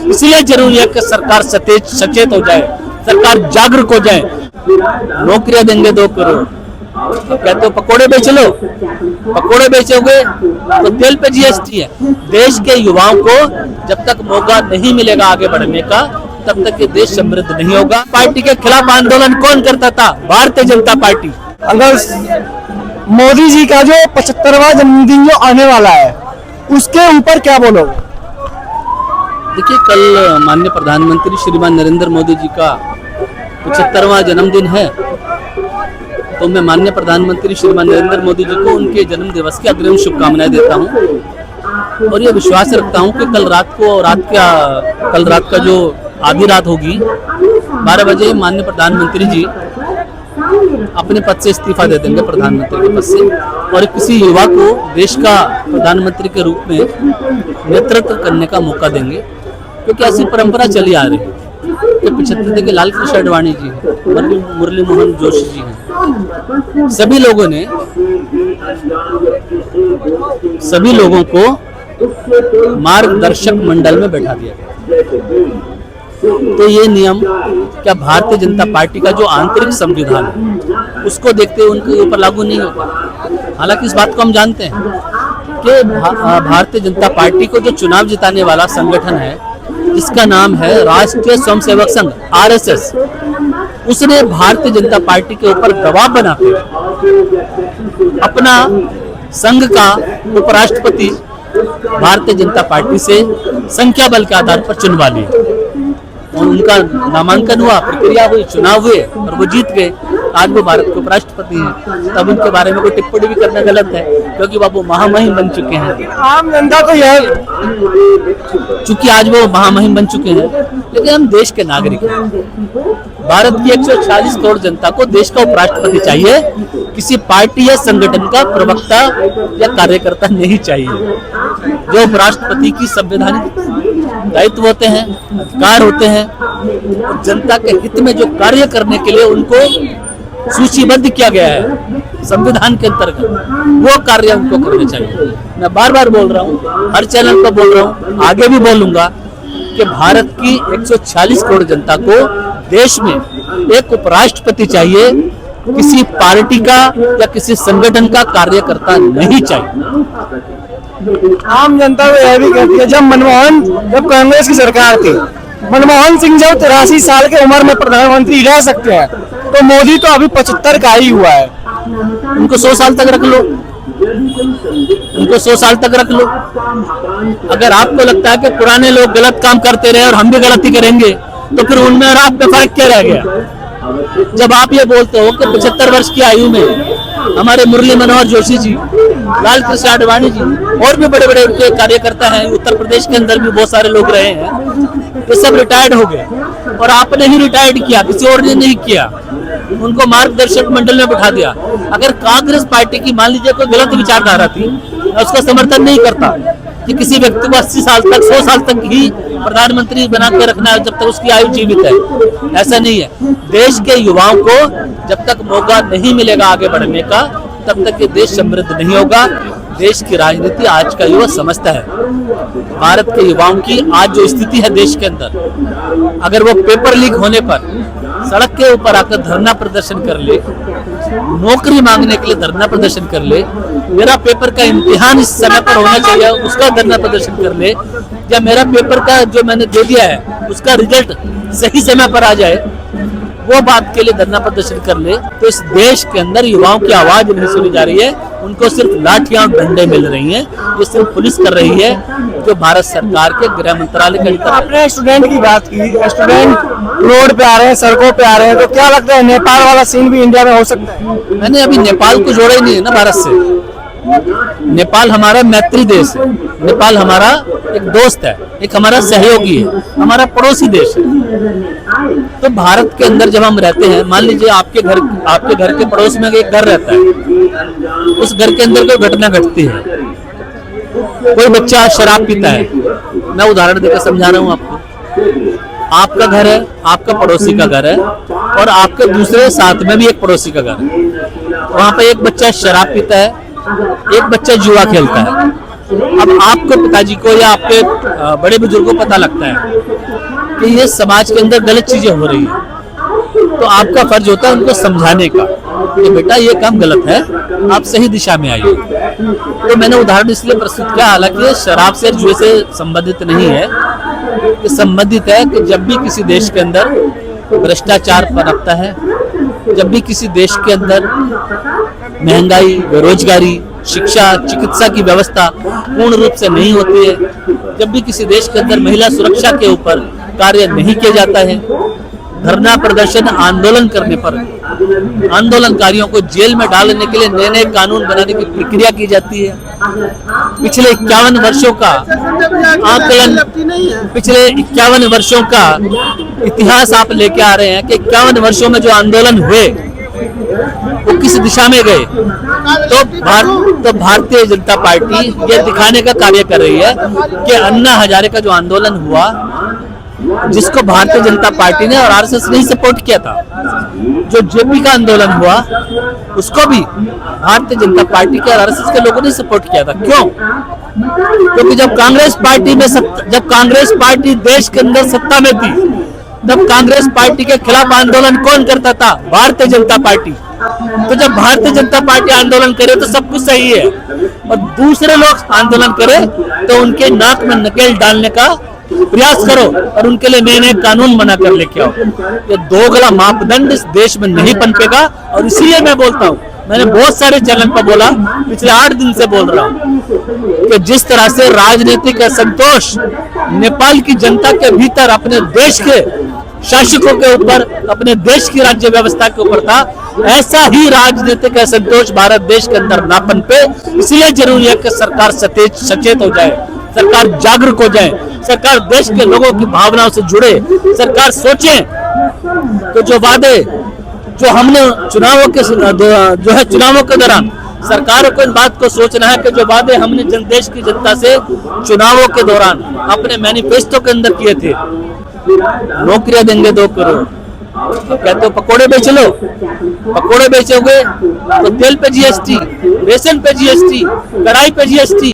इसलिए जरूरी है कि सरकार सचेत हो जाए, सरकार जागरूक हो जाए। नौकरियां देंगे 2 करोड़, कहते हो पकोड़े बेच लो, पकोड़े बेचोगे तो तेल पे जीएसटी है। देश के युवाओं को जब तक मौका नहीं मिलेगा आगे बढ़ने का, तब तक ये देश समृद्ध नहीं होगा। पार्टी के खिलाफ आंदोलन कौन करता था? भारतीय जनता पार्टी। अगर मोदी जी का जो 75वां जन्मदिन जो आने वाला है, उसके ऊपर क्या बोलोगे? देखिए, कल माननीय प्रधानमंत्री श्रीमान नरेंद्र मोदी जी का 75वां जन्मदिन है, तो मैं माननीय प्रधानमंत्री श्रीमान नरेंद्र मोदी जी को उनके जन्म दिवस की अग्रिम शुभकामनाएं देता हूं और ये विश्वास रखता हूं कि कल रात का जो आधी रात होगी 12 बजे माननीय प्रधानमंत्री जी अपने पद से इस्तीफा दे देंगे, प्रधानमंत्री के पद से, और किसी युवा को देश का प्रधानमंत्री के रूप में नेतृत्व करने का मौका देंगे, क्योंकि ऐसी परंपरा चली आ रही है। तो 75 के लाल कृष्ण आडवाणी जी हैं, मुरली मोहन जोशी जी हैं, सभी लोगों को मार्गदर्शक मंडल में बैठा दिया गया। तो ये नियम क्या भारतीय जनता पार्टी का जो आंतरिक संविधान है उसको देखते हुए उनके ऊपर लागू नहीं होता। हालांकि इस बात को हम जानते हैं कि भारतीय जनता पार्टी को जो चुनाव जिताने वाला संगठन है, जिसका नाम है राष्ट्रीय स्वयंसेवक संघ RSS, उसने भारतीय जनता पार्टी के ऊपर दबाव बनाकर अपना संघ का उपराष्ट्रपति भारतीय जनता पार्टी से संख्या बल के आधार पर चुनवा लिया और उनका नामांकन हुआ, प्रक्रिया हुई, चुनाव हुए और वो जीत गए। आज वो भारत के उपराष्ट्रपति हैं। तब उनके बारे में कोई टिप्पणी भी करना गलत है, क्योंकि वो महामहिम बन चुके हैं। आम जनता तो यह, चूंकि आज वो महामहिम बन चुके हैं, लेकिन हम देश के नागरिक हैं। भारत की 140 करोड़ जनता को देश का उपराष्ट्रपति चाहिए, किसी पार्टी या संगठन का प्रवक्ता या कार्यकर्ता नहीं चाहिए। जो उपराष्ट्रपति की संवैधानिक दायित्व होते हैं, अधिकार होते हैं, जनता के हित में जो कार्य करने के लिए उनको सूचीबद्ध किया गया है संविधान के अंतर्गत, वो कार्य उनको करने चाहिए। मैं बार बार बोल रहा हूँ, हर चैनल पर बोल रहा हूँ, आगे भी बोलूंगा कि भारत की 140 करोड़ जनता को देश में एक उपराष्ट्रपति चाहिए, किसी पार्टी का या किसी संगठन का कार्यकर्ता नहीं चाहिए। आम जनता तो यह भी कहती है, जब कांग्रेस की सरकार थी, मनमोहन सिंह जब 83 साल की उम्र में प्रधानमंत्री रह सकते हैं, तो मोदी तो अभी 75 का ही हुआ है। उनको 100 साल तक रख लो, उनको 100 साल तक रख लो। अगर आपको लगता है कि पुराने लोग गलत काम करते रहे और हम भी गलती करेंगे, तो फिर उनमें और आप में फर्क क्या रह गया? जब आप ये बोलते हो कि 75 वर्ष की आयु में हमारे मुरली मनोहर जोशी जी, लाल कृष्ण आडवाणी जी और भी बड़े बड़े उनके कार्यकर्ता हैं, उत्तर प्रदेश के अंदर भी बहुत सारे लोग रहे हैं, ये सब रिटायर्ड हो गए और आपने ही रिटायर्ड किया, किसी और ने नहीं किया। उनको मार्गदर्शक मंडल में बैठा दिया। अगर कांग्रेस पार्टी की मान लीजिए कोई गलत विचारधारा थी, उसका समर्थन नहीं करता कि किसी व्यक्ति को 80 साल तक 100 साल तक ही प्रधानमंत्री बना के रखना है जब तक उसकी आयु जीवित है। ऐसा नहीं है। देश के युवाओं को जब तक मौका नहीं मिलेगा आगे बढ़ने का, तब तक ये देश समृद्ध नहीं होगा। देश की राजनीति आज का युवा समझता है। भारत के युवाओं की आज जो स्थिति है देश के अंदर, अगर वो पेपर लीक होने पर सड़क के ऊपर आकर धरना प्रदर्शन कर ले, नौकरी मांगने के लिए धरना प्रदर्शन कर ले, मेरा पेपर का इम्तिहान इस समय पर होना चाहिए उसका धरना प्रदर्शन कर ले, या मेरा पेपर का जो मैंने दे दिया है उसका रिजल्ट सही समय पर आ जाए, वो बात के लिए धरना प्रदर्शन कर ले, तो इस देश के अंदर युवाओं की आवाज नहीं सुनी जा रही है। उनको सिर्फ लाठियां और डंडे मिल रही हैं। ये सिर्फ पुलिस कर रही है, जो भारत सरकार के गृह मंत्रालय के अंदर। आपने स्टूडेंट की बात की, स्टूडेंट रोड पे आ रहे हैं, सड़कों पे आ रहे हैं, तो क्या लगता है नेपाल वाला सीन भी इंडिया में हो सकता है? मैंने अभी नेपाल को जोड़ा ही नहीं है ना भारत से। नेपाल हमारा मैत्री देश है, नेपाल हमारा एक दोस्त है, एक हमारा सहयोगी है, हमारा पड़ोसी देश है। तो भारत के अंदर जब हम रहते हैं, मान लीजिए आपके घर के पड़ोस में एक घर रहता है, उस घर के अंदर कोई घटना घटती है, कोई बच्चा शराब पीता है, मैं उदाहरण देकर समझा रहा हूँ आपको। आपका घर है, आपका पड़ोसी का घर है, और आपके दूसरे साथ में भी एक पड़ोसी का घर है। वहां पे एक बच्चा शराब पीता है, एक बच्चा जुआ खेलता है। अब आपके पिताजी को या आपके बड़े बुजुर्गों को पता लगता है कि ये समाज के अंदर गलत चीजें हो रही है, तो आपका फर्ज होता है उनको समझाने का कि बेटा ये काम गलत है, आप सही दिशा में आइए। तो मैंने उदाहरण इसलिए प्रस्तुत किया, हालांकि शराब से जुए से संबंधित नहीं है, कि संबंधित है कि जब भी किसी देश के अंदर भ्रष्टाचार पनपता है, जब भी किसी देश के अंदर महंगाई, बेरोजगारी, शिक्षा, चिकित्सा की व्यवस्था पूर्ण रूप से नहीं होती है, जब भी किसी देश के अंदर महिला सुरक्षा के ऊपर कार्य नहीं किया जाता है, धरना प्रदर्शन आंदोलन करने पर आंदोलनकारियों को जेल में डालने के लिए नए नए कानून बनाने की प्रक्रिया की जाती है। पिछले 51 वर्षों का आकलन, पिछले 51 वर्षों का इतिहास आप लेके आ रहे हैं कि 51 वर्षों में जो आंदोलन हुए वो किस दिशा में गए, तो भारतीय जनता पार्टी ये दिखाने का कार्य कर रही है कि अन्ना हजारे का जो आंदोलन हुआ, जिसको भारतीय जनता पार्टी ने और आरएसएस ने ही सपोर्ट किया था, जो जेपी का आंदोलन हुआ उसको भी भारतीय जनता पार्टी के और आरएसएस के लोगों ने सपोर्ट किया था। क्यों? क्योंकि जब कांग्रेस पार्टी देश के अंदर सत्ता में थी, तब कांग्रेस पार्टी के खिलाफ आंदोलन कौन करता था? भारतीय जनता पार्टी। तो जब भारतीय जनता पार्टी आंदोलन करे तो सब कुछ सही है, और दूसरे लोग आंदोलन करे तो उनके नाक में नकेल डालने का प्रयास करो और उनके लिए नए नए कानून बना कर लेके आओ। ये दोगला मापदंड इस देश में नहीं पनपेगा। और इसीलिए मैं बोलता हूँ, मैंने बहुत सारे चैनल पर बोला, पिछले 8 दिन से बोल रहा हूँ कि जिस तरह से राजनीतिक असंतोष नेपाल की जनता के भीतर अपने देश के शासकों के ऊपर, अपने देश की राज्य व्यवस्था के ऊपर था, ऐसा ही राजनीतिक असंतोष भारत देश के अंदर ना पनपे। इसलिए जरूरी है कि सरकार सचेत हो जाए, सरकार जागरूक हो जाए, सरकार देश के लोगों की भावनाओं से जुड़े, सरकार सोचे तो जो वादे जो हमने चुनावों के दौरान सरकारों को इन बात को सोचना है कि जो वादे हमने देश की जनता से चुनावों के दौरान अपने मैनिफेस्टो के अंदर किए थे, नौकरियां देंगे 2 करोड़, कहते हो पकोड़े बेच लो, पकोड़े बेचोगे तो तेल पे जीएसटी, रेशन पे जीएसटी, कढ़ाई पे जीएसटी,